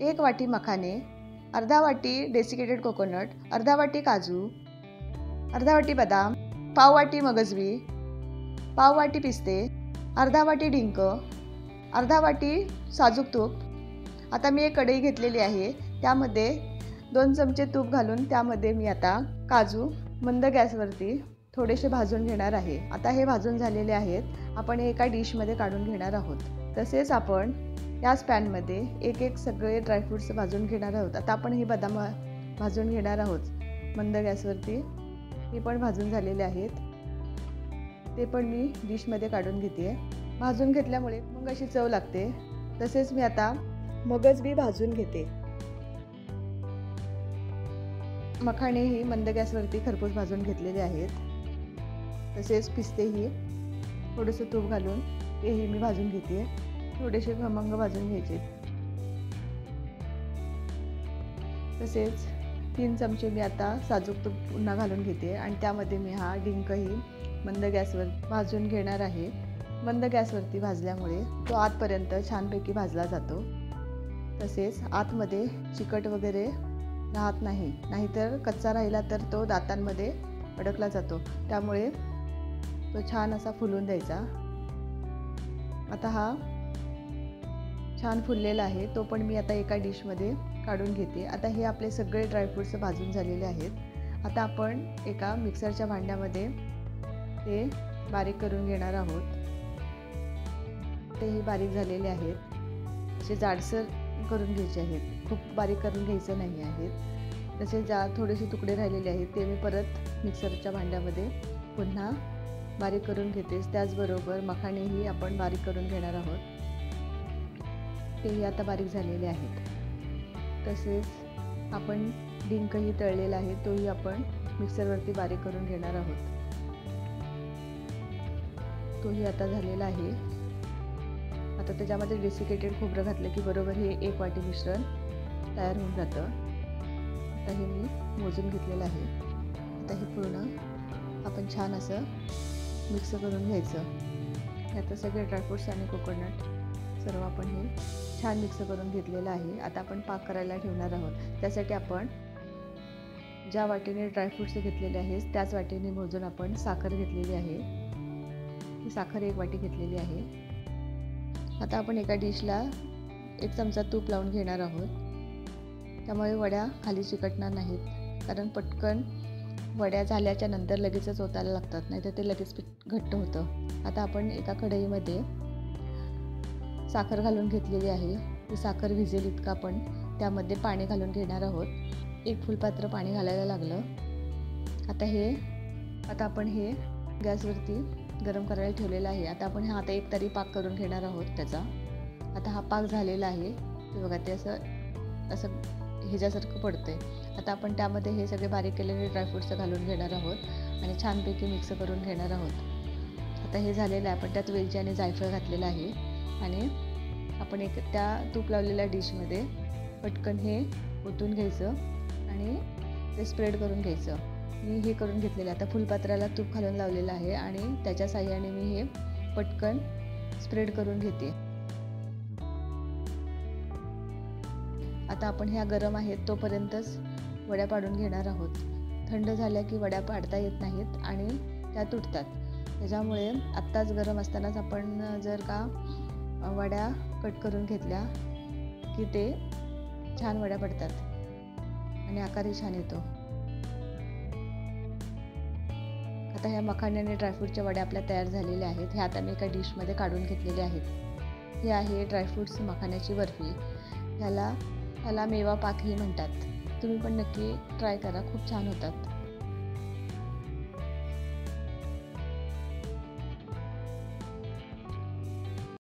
1 वाटी मखाने, अर्धा वाटी डेसिकेटेड कोकोनट, अर्धा वाटी काजू, अर्धा वाटी बदाम, पाव वाटी मगजबी, पाव वाटी पिस्ते, अर्धा वाटी डिंक, अर्धा वाटी साजूक तूप. आता मी एक कढई घेतलेली आहे, त्यामध्ये 2 चमचे तूप घालून त्यामध्ये मी आता काजू मंद गॅसवरती थोडेसे भाजून घेणार आहे. आता हे भाजून झालेले आहेत. आपण एका डिशमध्ये काढून घेणार आहोत. तसेच आपण याच पॅनमध्ये एक एक सगळे ड्रायफ्रूट्स भाजून घेणार आहोत. आता आपण हे बदाम भाजून घेणार आहोत मंद गॅसवरती. हे पण भाजून झालेले आहेत, ते पण मी डिशमध्ये काढून घेते. भाजून घेतल्यामुळे मग अशी चव लागते. तसेच मी आता मगजबी भाजून घेते. मखाणेही मंद गॅसवरती खरपूस भाजून घेतलेले आहेत. तसेच पिस्तेही थोडंसं तूप घालून तेही मी भाजून घेते. थोडेसे खमंग भाजून घ्यायचे. तसेच 3 चमचे मी आता साजूक तूप पुन्हा घालून घेते आणि त्यामध्ये मी हा डिंकही मंद गॅसवर भाजून घेणार आहे. मंद गॅसवरती भाजल्यामुळे तो आतपर्यंत छानपैकी भाजला जातो. तसेच आतमध्ये चिकट वगैरे राहत नाही, नाहीतर कच्चा राहिला तर तो दातांमध्ये अडकला जातो. त्यामुळे तो छान असा फुलून द्यायचा. आता हा छान फुललेला आहे, तो पण मी आता एका डिशमध्ये काढून घेते. आता हे आपले सगळे ड्रायफ्रूट्स भाजून झालेले आहेत. आता आपण एका मिक्सरच्या भांड्यामध्ये ते बारीक करून घेणार आहोत. तेही बारीक झालेले आहेत. असे जाडसर करून घ्यायचे आहेत, खूप बारीक करून घ्यायचं नाही आहेत. तसे थोडेसे तुकडे राहिलेले आहेत, ते मी परत मिक्सरच्या भांड्यामध्ये पुन्हा बारीक करून घेतेच. त्याचबरोबर मखाणेही आपण बारीक करून घेणार आहोत. तेही आता बारीक झालेले आहेत. तसेच आपण डिंकही तळलेला आहे, तोही आपण मिक्सरवरती बारीक करून घेणार आहोत. तोही आता झालेला आहे. आता त्याच्यामध्ये डेसिकेटेड खोबरं घातलं की बरोबर हे 1 वाटी मिश्रण तयार होऊन जातं. आता हे मी मोजून घेतलेलं आहे. आता हे पूर्ण आपण छान असं मिक्स करून घ्यायचं. आता सगळे ड्रायफ्रूट्स आणि कोकोनट सर्व आपण हे छान मिक्स करून घेतलेलं आहे. आता आपण पाक करायला ठेवणार आहोत. त्यासाठी आपण ज्या वाटीने ड्रायफ्रूट्स घेतलेले आहेत त्याच वाटीने मोजून आपण साखर घेतलेली आहे. ही साखर 1 वाटी घेतलेली आहे. आता आपण एका डिशला 1 चमचा तूप लावून घेणार आहोत. त्यामुळे वड्या खाली चिकटणार नाहीत, कारण पटकन वड्या झाल्याच्या नंतर लगेचच ओतायला लागतात, नाहीतर ते लगेच घट्ट होतं. आता आपण एका कढईमध्ये साखर घालून घेतलेली आहे. ती साखर भिजेल इतकं आपण त्यामध्ये पाणी घालून घेणार आहोत. 1 फुलपात्र पाणी घालायला लागलं. आता आपण हे गॅसवरती गरम करायला ठेवलेलं आहे. आता आपण आता एक तरी पाक करून घेणार आहोत त्याचा. आता हा पाक झालेला आहे, ते बघा ते असं ह्याच्यासारखं पडतंय. आता आपण त्यामध्ये हे सगळे बारीक केलेले ड्रायफ्रूट्स घालून घेणार आहोत आणि छानपैकी मिक्स करून घेणार आहोत. आता हे झालेलं आहे. आपण त्यात वेलची आणि जायफळ घातलेलं आहे आणि आपण एक त्या तूप लावलेल्या डिशमध्ये पटकन हे ओतून घ्यायचं आणि ते स्प्रेड करून घ्यायचं. मी हे करून घेतलेलं आहे. आता फुलपात्राला तूप घालून लावलेलं आहे आणि त्याच्या साहाय्याने मी हे पटकन स्प्रेड करून घेते. आता आपण ह्या गरम आहेत तोपर्यंतच वड्या पाडून घेणार आहोत. थंड झाल्या की वड्या पाडता येत नाहीत आणि त्या तुटतात. त्याच्यामुळे आत्ताच गरम असतानाच आपण जर का वड्या कट करून घेतल्या की ते छान वड्या पडतात आणि आकारही छान येतो. आता ह्या मखाणे आणि ड्रायफ्रूटच्या वड्या आपल्या तयार झालेल्या आहेत. हे आता मी एका डिशमध्ये काढून घेतलेले आहेत. हे आहे ड्रायफ्रूट्स मखाण्याची बर्फी. ह्याला मेवा पाकही म्हणतात. तुम्ही पण नक्की ट्राय करा, खूप छान होतात.